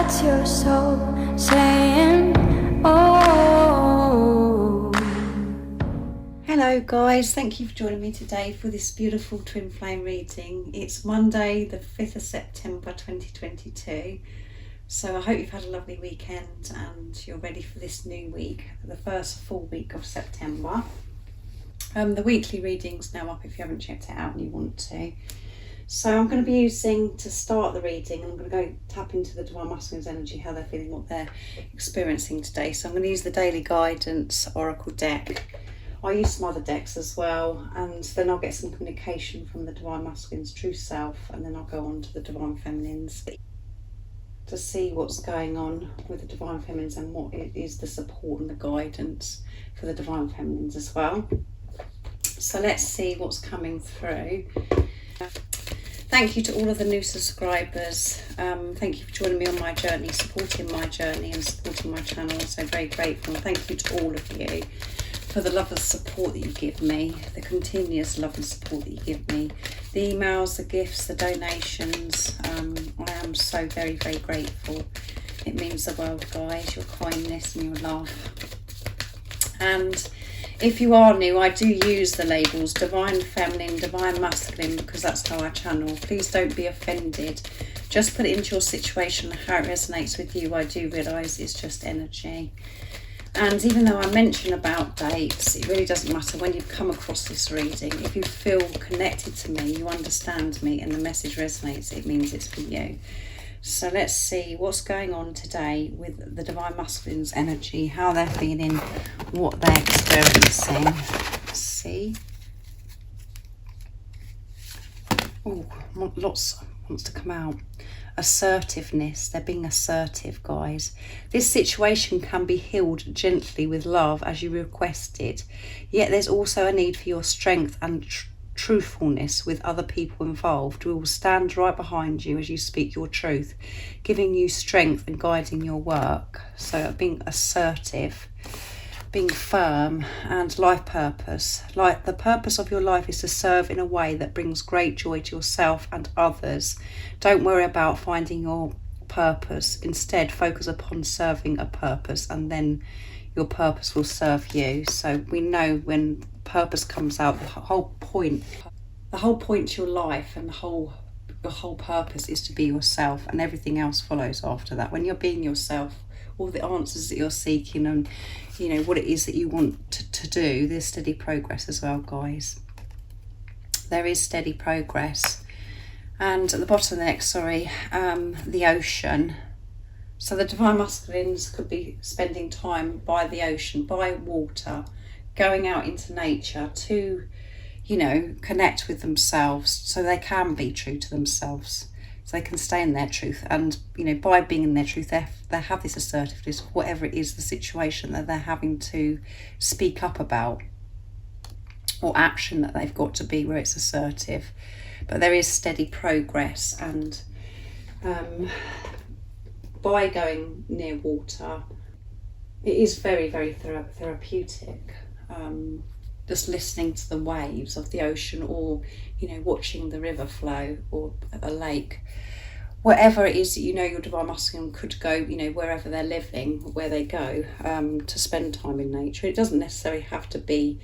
That's your soul saying, oh. Hello guys, thank you for joining me today for this beautiful twin flame reading. It's Monday the 5th of September 2022. So I hope you've had a lovely weekend and you're ready for this new week, the first full week of September. The weekly reading's now up if you haven't checked it out and you want to. So I'm going to be using, to start the reading, I'm going to go tap into the Divine Masculine's energy, how they're feeling, what they're experiencing today. So I'm going to use the Daily Guidance Oracle deck. I'll use some other decks as well, and then I'll get some communication from the Divine Masculine's true self, and then I'll go on to the Divine Feminines to see what's going on with the Divine Feminines and what is the support and the guidance for the Divine Feminines as well. So let's see what's coming through. Thank you to all of the new subscribers. Thank you for joining me on my journey, supporting my journey and supporting my channel. So very grateful. Thank you to all of you for the love and support that you give me, the continuous love and support that you give me, the emails, the gifts, the donations. I am so very, very grateful. It means the world, guys, your kindness and your love. And if you are new, I do use the labels Divine Feminine, Divine Masculine, because that's how I channel. Please don't be offended. Just put it into your situation, how it resonates with you. I do realise it's just energy. And even though I mention about dates, it really doesn't matter when you've come across this reading. If you feel connected to me, you understand me, and the message resonates, it means it's for you. So let's see what's going on today with the Divine Masculine's energy, how they're feeling, what they're experiencing. Let's see. Oh, lots wants to come out. Assertiveness. They're being assertive, guys. This situation can be healed gently with love as you requested, yet there's also a need for your strength and truthfulness with other people involved. We will stand right behind you as you speak your truth, giving you strength and guiding your work. So being assertive, being firm, and life purpose. Like the purpose of your life is to serve in a way that brings great joy to yourself and others. Don't worry about finding your purpose. Instead, focus upon serving a purpose, and then your purpose will serve you. So we know when purpose comes out, the whole point to your life and the whole purpose is to be yourself, and everything else follows after that. When you're being yourself, all the answers that you're seeking and you know what it is that you want to do, there's steady progress as well, guys. There is steady progress. And at the bottom of the next, the ocean. So the Divine Masculines could be spending time by the ocean, by water, going out into nature to, you know, connect with themselves so they can be true to themselves, so they can stay in their truth. And, you know, by being in their truth, they have this assertiveness, whatever it is the situation that they're having to speak up about, or action that they've got to be where it's assertive. But there is steady progress, and by going near water, it is very, very therapeutic. Just listening to the waves of the ocean, or, you know, watching the river flow, or a lake, whatever it is that, you know, your Divine Masculine could go, you know, wherever they're living, where they go, to spend time in nature. It doesn't necessarily have to be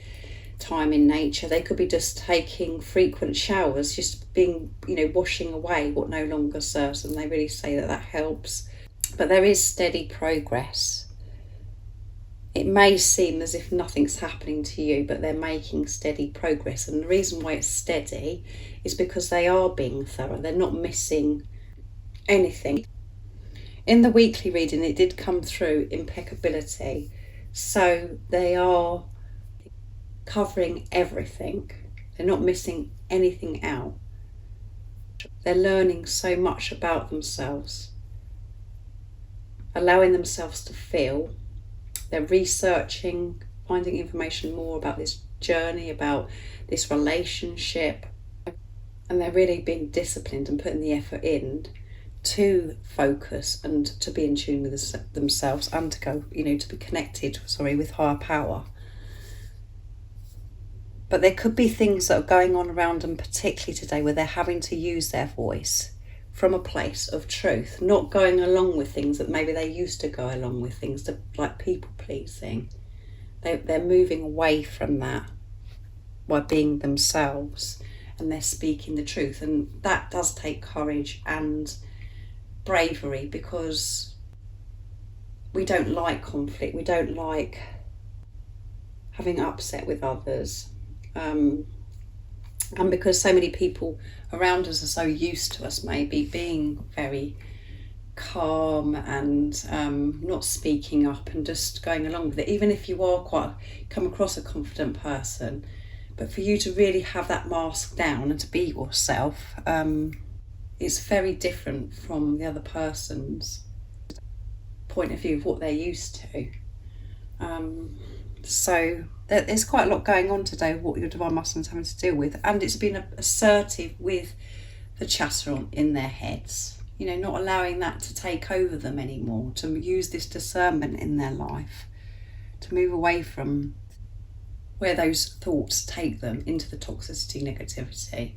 time in nature. They could be just taking frequent showers, just being, you know, washing away what no longer serves them. They really say that helps. But there is steady progress. It may seem as if nothing's happening to you, but they're making steady progress. And the reason why it's steady is because they are being thorough. They're not missing anything. In the weekly reading, it did come through impeccability. So they are covering everything. They're not missing anything out. They're learning so much about themselves, allowing themselves to feel. They're researching, finding information more about this journey, about this relationship, and they're really being disciplined and putting the effort in to focus and to be in tune with themselves, and to go, you know, to be connected, with higher power. But there could be things that are going on around them, particularly today, where they're having to use their voice from a place of truth, not going along with things that maybe they used to go along with, things like people pleasing. They're moving away from that by being themselves, and they're speaking the truth. And that does take courage and bravery, because we don't like conflict, we don't like having upset with others, and because so many people around us are so used to us maybe being very calm and not speaking up and just going along with it, even if you are come across a confident person. But for you to really have that mask down and to be yourself, it's very different from the other person's point of view of what they're used to. So there's quite a lot going on today, what your divine masculine's having to deal with, and it's been assertive with the chatter in their heads, you know, not allowing that to take over them anymore, to use this discernment in their life, to move away from where those thoughts take them into the toxicity, negativity,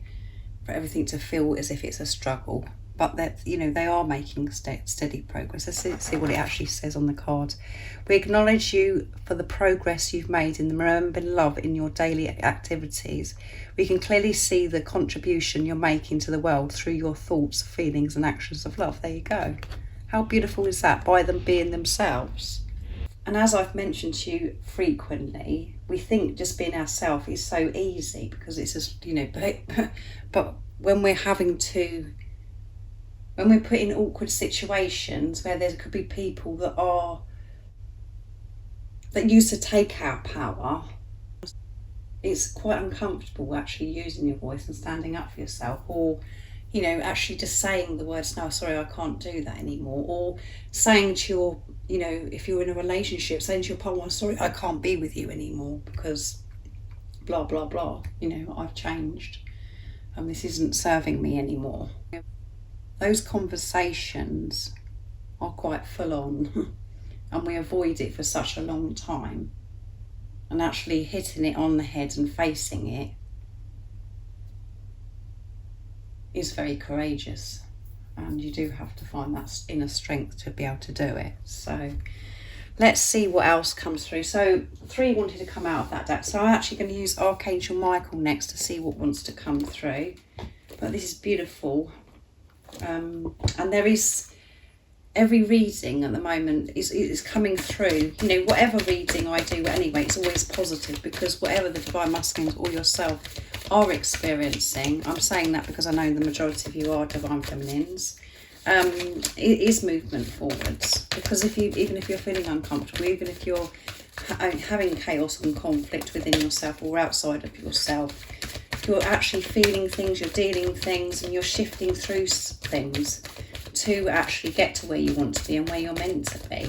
for everything to feel as if it's a struggle. But that, you know, they are making steady progress. Let's see what it actually says on the card. We acknowledge you for the progress you've made in remembering love in your daily activities. We can clearly see the contribution you're making to the world through your thoughts, feelings and actions of love. There you go. How beautiful is that, by them being themselves? And as I've mentioned to you frequently, we think just being ourselves is so easy because it's just, you know, but when we're put in awkward situations where there could be people that used to take our power, it's quite uncomfortable actually using your voice and standing up for yourself, or, you know, actually just saying the words, no, sorry, I can't do that anymore, or saying to your, you know, if you're in a relationship, saying to your partner, sorry, I can't be with you anymore because blah, blah, blah, you know, I've changed and this isn't serving me anymore. Those conversations are quite full on and we avoid it for such a long time, and actually hitting it on the head and facing it is very courageous, and you do have to find that inner strength to be able to do it. So let's see what else comes through. So 3 wanted to come out of that deck, so I'm actually going to use Archangel Michael next to see what wants to come through. But this is beautiful. And there is, every reading at the moment is coming through, you know, whatever reading I do anyway, it's always positive, because whatever the divine masculines or yourself are experiencing, I'm saying that because I know the majority of you are divine feminines, it is movement forwards. Because even if you're feeling uncomfortable, even if you're having chaos and conflict within yourself or outside of yourself, you're actually feeling things, you're dealing with things, and you're shifting through things to actually get to where you want to be and where you're meant to be.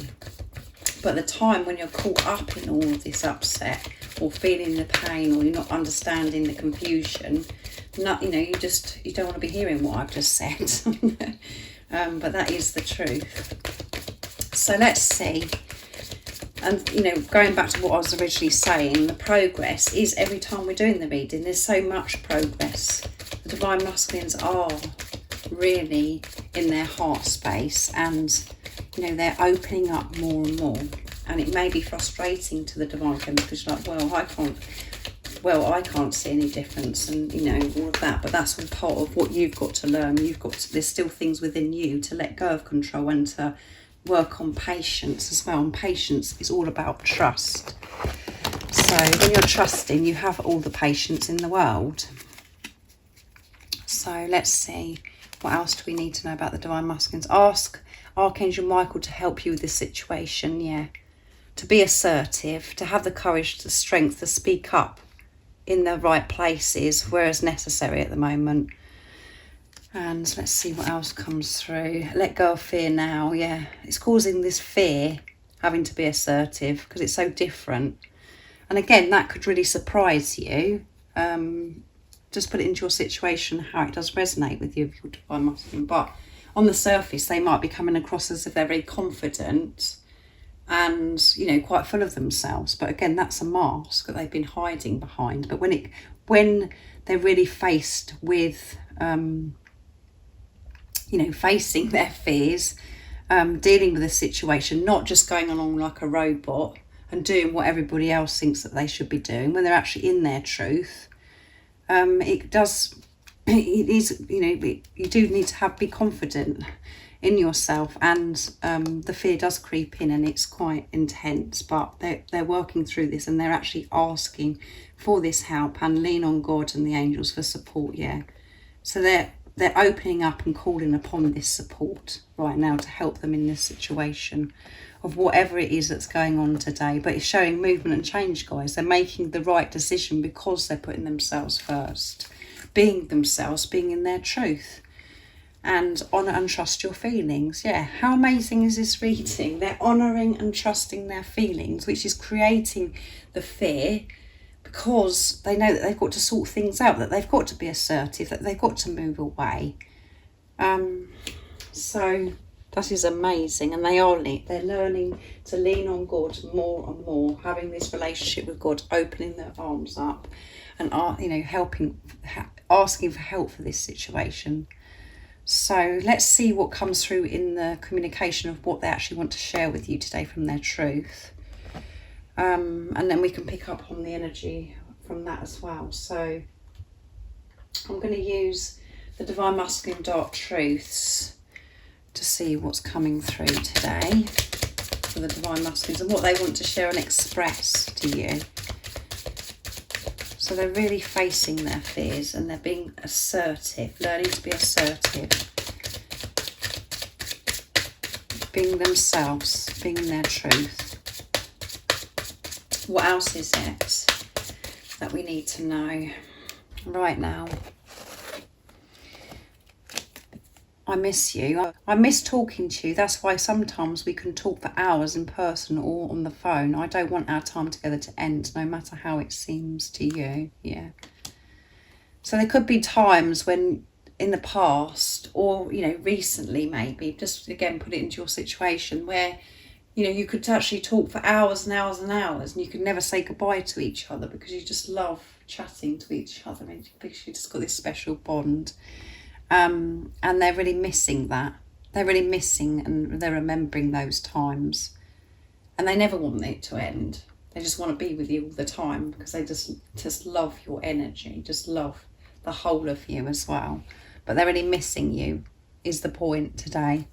But the time when you're caught up in all of this upset, or feeling the pain, or you're not understanding the confusion, you know, you don't want to be hearing what I've just said. But that is the truth. So let's see. And, you know, going back to what I was originally saying, the progress is every time we're doing the reading, there's so much progress. The divine masculines are really in their heart space, and, you know, they're opening up more and more. And it may be frustrating to the divine feminine because you're like, I can't see any difference, and, you know, all of that. But that's all part of what you've got to learn. There's still things within you to let go of control and to work on patience as well. And patience is all about trust. So when you're trusting, you have all the patience in the world. So let's see, what else do we need to know about the divine masculines? Ask Archangel Michael to help you with this situation. Yeah, to be assertive, to have the courage, the strength to speak up in the right places where it's necessary at the moment. And let's see what else comes through. Let go of fear now. Yeah, it's causing this fear, having to be assertive, because it's so different. And again, that could really surprise you. Just put it into your situation, how it does resonate with you if you're divine masculine. But on the surface, they might be coming across as if they're very confident and, you know, quite full of themselves. But again, that's a mask that they've been hiding behind. But when they're really faced with you know, facing their fears, dealing with the situation, not just going along like a robot and doing what everybody else thinks that they should be doing when they're actually in their truth. It is, you know, you do need to be confident in yourself, and the fear does creep in and it's quite intense, but they're working through this and they're actually asking for this help and lean on God and the angels for support. So they're opening up and calling upon this support right now to help them in this situation of whatever it is that's going on today. But it's showing movement and change, guys. They're making the right decision because they're putting themselves first, being themselves, being in their truth, and honour and trust your feelings. How amazing is this reading? They're honouring and trusting their feelings, which is creating the fear, because they know that they've got to sort things out, that they've got to be assertive, that they've got to move away. So that is amazing, and they're learning to lean on God more and more, having this relationship with God, opening their arms up, and you know, asking for help for this situation. So let's see what comes through in the communication of what they actually want to share with you today from their truth. And then we can pick up on the energy from that as well. So I'm going to use the Divine Masculine Dark Truths to see what's coming through today for the Divine Masculines and what they want to share and express to you. So they're really facing their fears and they're being assertive, learning to be assertive, being themselves, being in their truth. What else is it that we need to know right now? I miss you. I miss talking to you. That's why sometimes we can talk for hours in person or on the phone. I don't want our time together to end, no matter how it seems to you. So there could be times when in the past, or, you know, recently maybe, just again put it into your situation, where, you know, you could actually talk for hours and hours and hours and you could never say goodbye to each other because you just love chatting to each other, because you just got this special bond. And they're really missing that. They're really missing, and they're remembering those times. And they never want it to end. They just want to be with you all the time because they just love your energy, just love the whole of you as well. But they're really missing you, is the point today.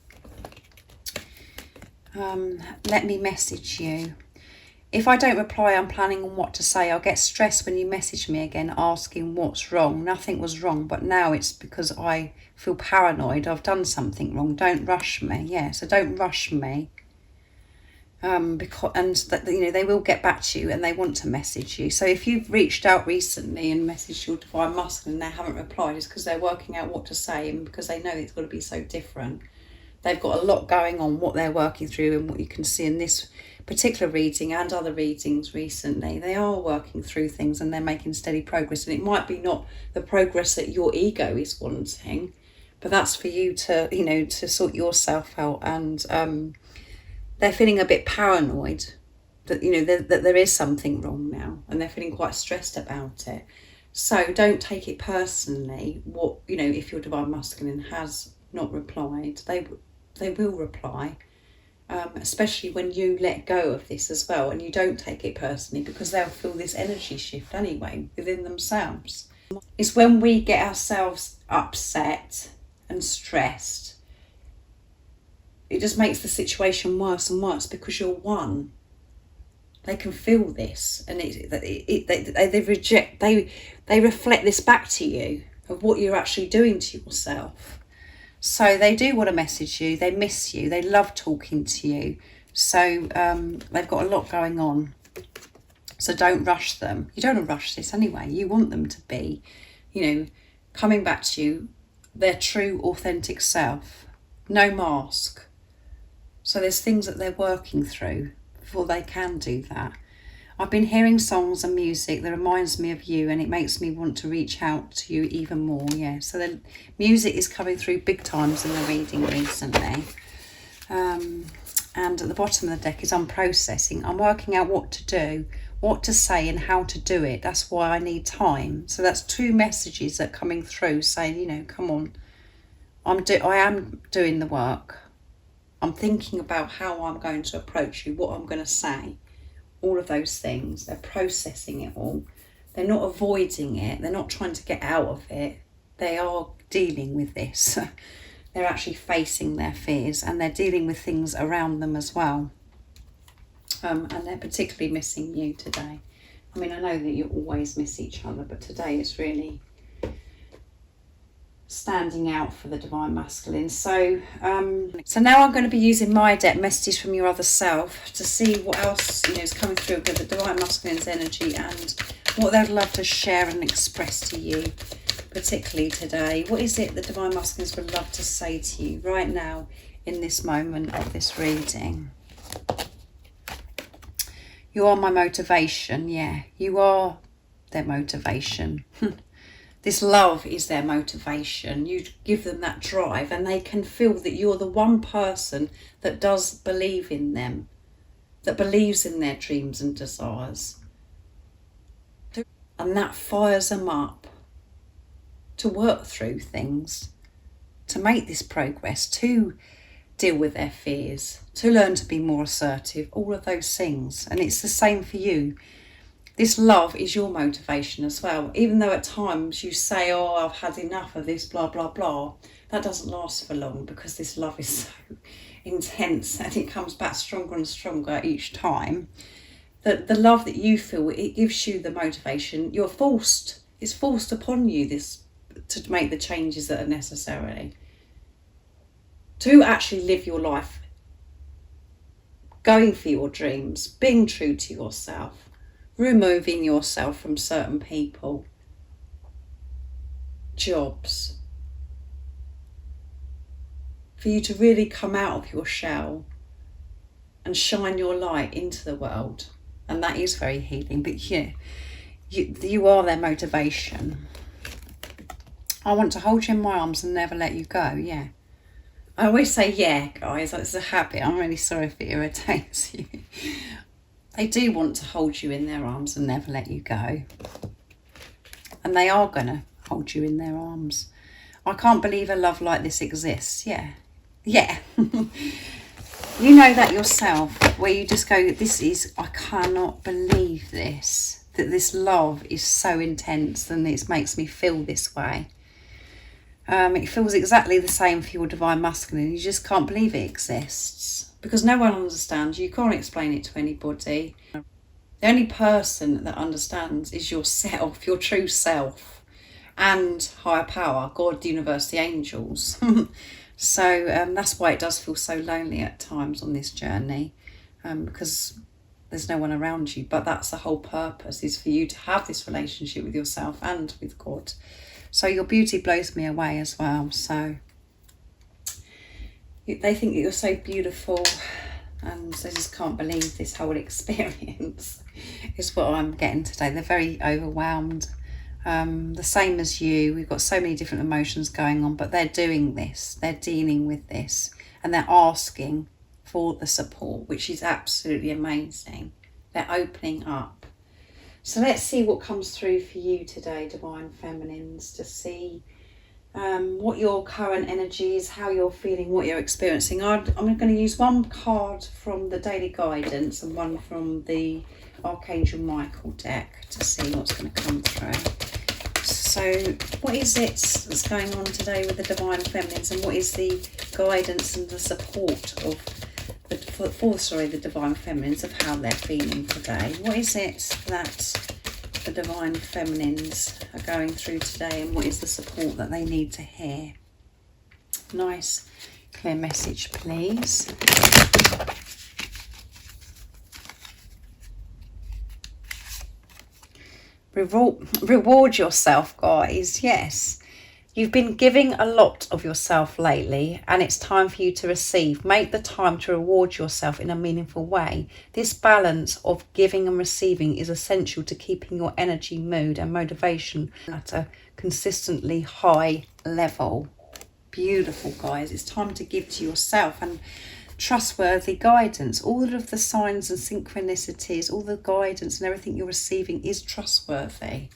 Let me message you. If I don't reply, I'm planning on what to say. I'll get stressed when you message me again asking what's wrong. Nothing was wrong, but now it's because I feel paranoid. I've done something wrong. Don't rush me. So don't rush me. Because you know, they will get back to you and they want to message you. So if you've reached out recently and messaged your Divine Masculine and they haven't replied, it's because they're working out what to say, and because they know it's got to be so different. They've got a lot going on, what they're working through, and what you can see in this particular reading and other readings recently. They are working through things and they're making steady progress. And it might be not the progress that your ego is wanting, but that's for you to, you know, to sort yourself out. And they're feeling a bit paranoid that, you know, that there is something wrong now, and they're feeling quite stressed about it. So don't take it personally. What, you know, if your Divine Masculine has not replied, they will reply, especially when you let go of this as well and you don't take it personally, because they'll feel this energy shift anyway within themselves. It's when we get ourselves upset and stressed, it just makes the situation worse and worse, because you're one. They can feel this, and they reflect this back to you of what you're actually doing to yourself. So they do want to message you, they miss you, they love talking to you. So they've got a lot going on. So don't rush them. You don't want to rush this anyway. You want them to be, you know, coming back to you, their true, authentic self. No mask. So there's things that they're working through before they can do that. I've been hearing songs and music that reminds me of you, and it makes me want to reach out to you even more. So the music is coming through big times in the reading recently. And at the bottom of the deck is I'm processing. I'm working out what to do, what to say and how to do it. That's why I need time. So that's two messages that are coming through saying, you know, come on, I am doing the work. I'm thinking about how I'm going to approach you, what I'm going to say, all of those things. They're processing it all. They're not avoiding it. They're not trying to get out of it. They are dealing with this. They're actually facing their fears, and they're dealing with things around them as well. And they're particularly missing you today. I mean, I know that you always miss each other, but today it's really standing out for the Divine Masculine. So now I'm going to be using my deck, Messages from Your Other Self, to see what else is coming through with the Divine Masculine's energy and what they'd love to share and express to you, particularly today. What is it the Divine Masculines would love to say to you right now in this moment of this reading? You are my motivation. Yeah, you are their motivation. This love is their motivation. You give them that drive, and they can feel that you're the one person that does believe in them, that believes in their dreams and desires. And that fires them up to work through things, to make this progress, to deal with their fears, to learn to be more assertive, all of those things. And it's the same for you. This love is your motivation as well. Even though at times you say, oh, I've had enough of this, blah, blah, blah. That doesn't last for long, because this love is so intense and it comes back stronger and stronger each time. That the love that you feel, it gives you the motivation. It's forced upon you this to make the changes that are necessary. To actually live your life, going for your dreams, being true to yourself, removing yourself from certain people, jobs, for you to really come out of your shell and shine your light into the world. And that is very healing. But yeah, you are their motivation. I want to hold you in my arms and never let you go. Yeah. I always say yeah, guys. It's a habit. I'm really sorry if it irritates you. They do want to hold you in their arms and never let you go. And they are going to hold you in their arms. I can't believe a love like this exists. Yeah. Yeah. You know that yourself, where you just go, I cannot believe this. That this love is so intense and it makes me feel this way. It feels exactly the same for your Divine Masculine. You just can't believe it exists. Because no one understands. You can't explain it to anybody. The only person that understands is yourself, your true self, and higher power, God, the universe, the angels. So that's why it does feel so lonely at times on this journey, because there's no one around you. But that's the whole purpose, is for you to have this relationship with yourself and with God. So your beauty blows me away as well. So they think that you're so beautiful, and they just can't believe this whole experience is what I'm getting today. They're very overwhelmed. The same as you. We've got so many different emotions going on, but they're doing this. They're dealing with this, and they're asking for the support, which is absolutely amazing. They're opening up. So let's see what comes through for you today, Divine Feminines, to see what your current energy is, how you're feeling, what you're experiencing. I'm going to use one card from the Daily Guidance and one from the Archangel Michael deck to see what's going to come through. So what is it that's going on today with the Divine Feminines, and what is the guidance and the support of the Divine Feminines, of how they're feeling today? What is it that the Divine Feminines are going through today, and what is the support that they need to hear? Nice clear message, please. Reward yourself, guys. Yes. You've been giving a lot of yourself lately, and it's time for you to receive. Make the time to reward yourself in a meaningful way. This balance of giving and receiving is essential to keeping your energy, mood and motivation at a consistently high level. Beautiful, guys. It's time to give to yourself, and trustworthy guidance. All of the signs and synchronicities, all the guidance and everything you're receiving is trustworthy.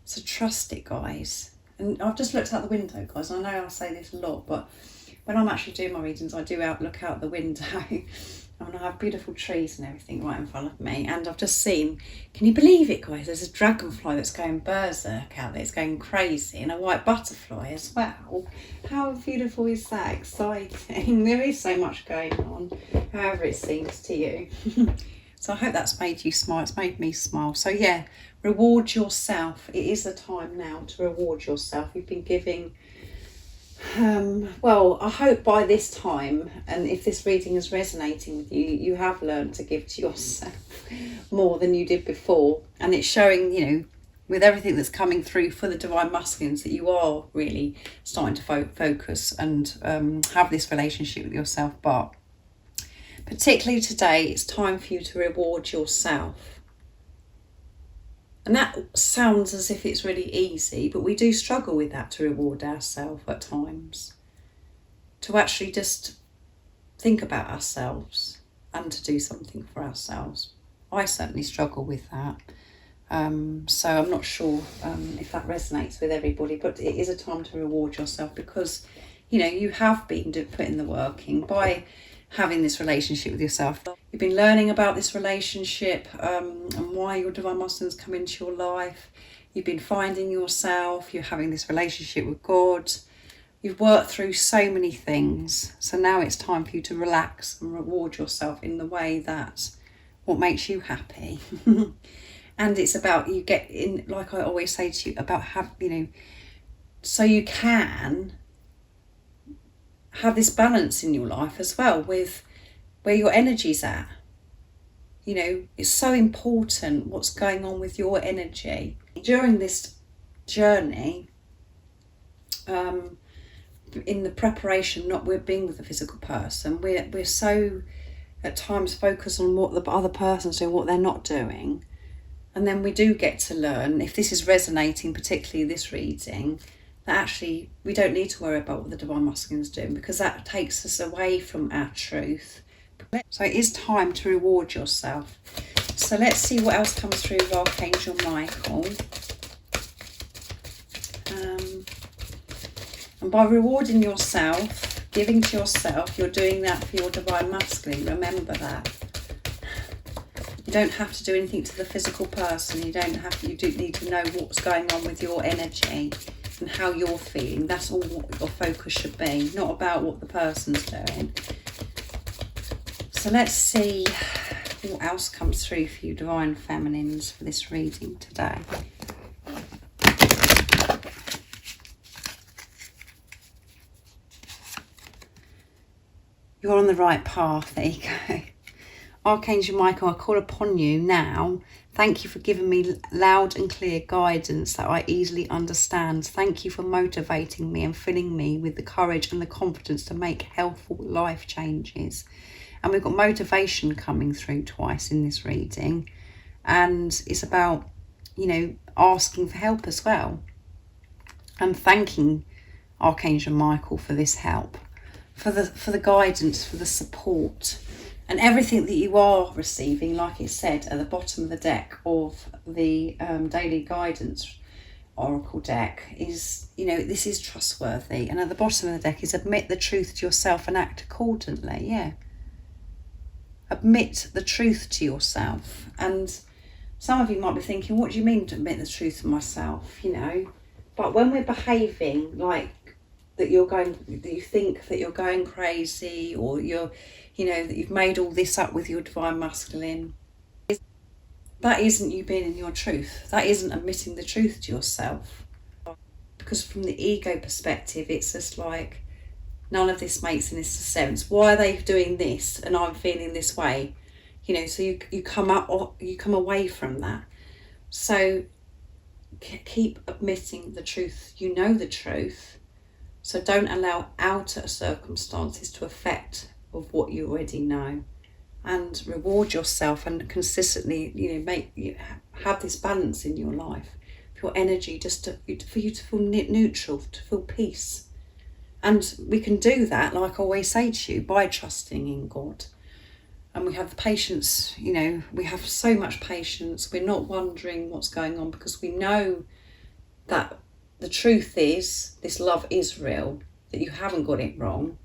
So trust it, guys. And I've just looked out the window, guys. I know I say this a lot, but when I'm actually doing my readings, I do look out the window. And I have beautiful trees and everything right in front of me. And I've just seen, can you believe it, guys? There's a dragonfly that's going berserk out there. It's going crazy. And a white butterfly as well. How beautiful is that? Exciting. There is so much going on, however it seems to you. So I hope that's made you smile. It's made me smile. So yeah, reward yourself. It is the time now to reward yourself. You've been giving... well, I hope by this time, and if this reading is resonating with you, you have learned to give to yourself more than you did before. And it's showing, you know, with everything that's coming through for the Divine Masculines, that you are really starting to focus and have this relationship with yourself. But particularly today, it's time for you to reward yourself. And that sounds as if it's really easy, but we do struggle with that, to reward ourselves at times. To actually just think about ourselves and to do something for ourselves. I certainly struggle with that. So I'm not sure if that resonates with everybody, but it is a time to reward yourself because, you know, you have been putting the work in by having this relationship with yourself. You've been learning about this relationship and why your Divine Masculines come into your life. You've been finding yourself. You're having this relationship with God. You've worked through so many things. So now it's time for you to relax and reward yourself in the way that what makes you happy. And it's about you get in, like I always say to you, about so you can have this balance in your life as well with where your energy's at. You know, it's so important what's going on with your energy. During this journey, in the preparation, not we're being with a physical person, we're so at times focused on what the other person's doing, what they're not doing. And then we do get to learn, if this is resonating, particularly this reading, that actually we don't need to worry about what the Divine Masculines are doing, because that takes us away from our truth. So it is time to reward yourself. So let's see what else comes through with Archangel Michael. And by rewarding yourself, giving to yourself, you're doing that for your Divine Masculine. Remember that. You don't have to do anything to the physical person. You do need to know what's going on with your energy and how you're feeling. That's all what your focus should be, not about what the person's doing. So let's see what else comes through for you Divine Feminines for this reading today. You're on the right path. There you go. Archangel Michael, I call upon you now. Thank you for giving me loud and clear guidance that I easily understand. Thank you for motivating me and filling me with the courage and the confidence to make helpful life changes. And we've got motivation coming through twice in this reading. And it's about, you know, asking for help as well. And thanking Archangel Michael for this help, for the guidance, for the support. And everything that you are receiving, like it said at the bottom of the deck of the Daily Guidance Oracle deck, is, you know, this is trustworthy. And at the bottom of the deck is admit the truth to yourself and act accordingly. Yeah. Admit the truth to yourself. And some of you might be thinking, what do you mean to admit the truth to myself? You know, but when we're behaving like that you think that you're going crazy, or you're, you know, that you've made all this up with your Divine Masculine, that isn't you being in your truth. That isn't admitting the truth to yourself. Because from the ego perspective, it's just like, none of this makes any sense. Why are they doing this and I'm feeling this way? You know, so you come up, or you come away from that. So keep admitting the truth. You know the truth. So don't allow outer circumstances to affect of what you already know, and reward yourself and consistently, you know, have this balance in your life, for your energy, for you to feel neutral, to feel peace. And we can do that, like I always say to you, by trusting in God. And we have the patience, you know, we have so much patience. We're not wondering what's going on because we know that the truth is, this love is real, that you haven't got it wrong.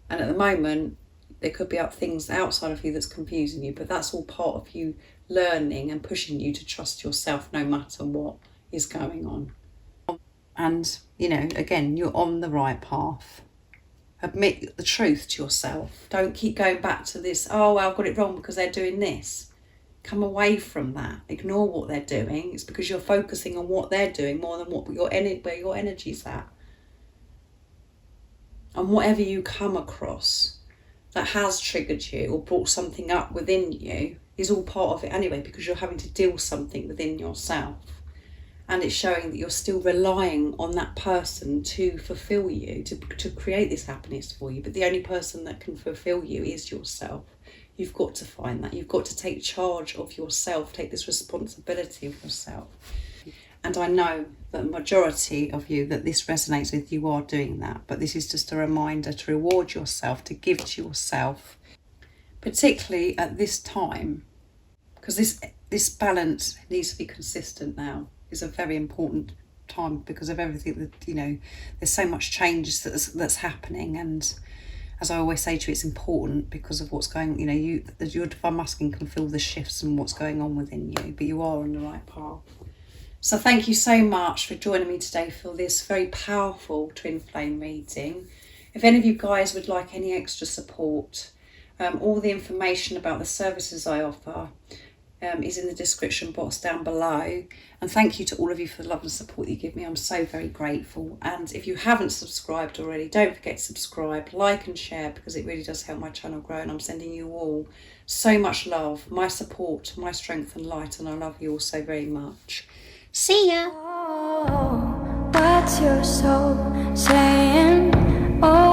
And at the moment, there could be things outside of you that's confusing you, but that's all part of you learning and pushing you to trust yourself no matter what is going on. And, you know, again, you're on the right path. Admit the truth to yourself. Don't keep going back to this, oh, well, I've got it wrong because they're doing this. Come away from that. Ignore what they're doing. It's because you're focusing on what they're doing more than where your energy's at. And whatever you come across that has triggered you or brought something up within you is all part of it anyway, because you're having to deal with something within yourself. And it's showing that you're still relying on that person to fulfill you, to create this happiness for you. But the only person that can fulfill you is yourself. You've got to find that. You've got to take charge of yourself, take this responsibility of yourself. And I know that the majority of you that this resonates with, you are doing that. But this is just a reminder to reward yourself, to give to yourself, particularly at this time, because this balance needs to be consistent now. Is a very important time because of everything that, you know, there's so much change that's happening. And as I always say to you, it's important because of what's going, you know, your divine masculine can feel the shifts and what's going on within you, but you are on the right path. So thank you so much for joining me today for this very powerful twin flame reading. If any of you guys would like any extra support, all the information about the services I offer is in the description box down below. And thank you to all of you for the love and support you give me. I'm so very grateful. And if you haven't subscribed already, don't forget to subscribe, like and share, because it really does help my channel grow. And I'm sending you all so much love, my support, my strength and light, and I love you all so very much. See ya. Oh, what's your soul saying? Oh.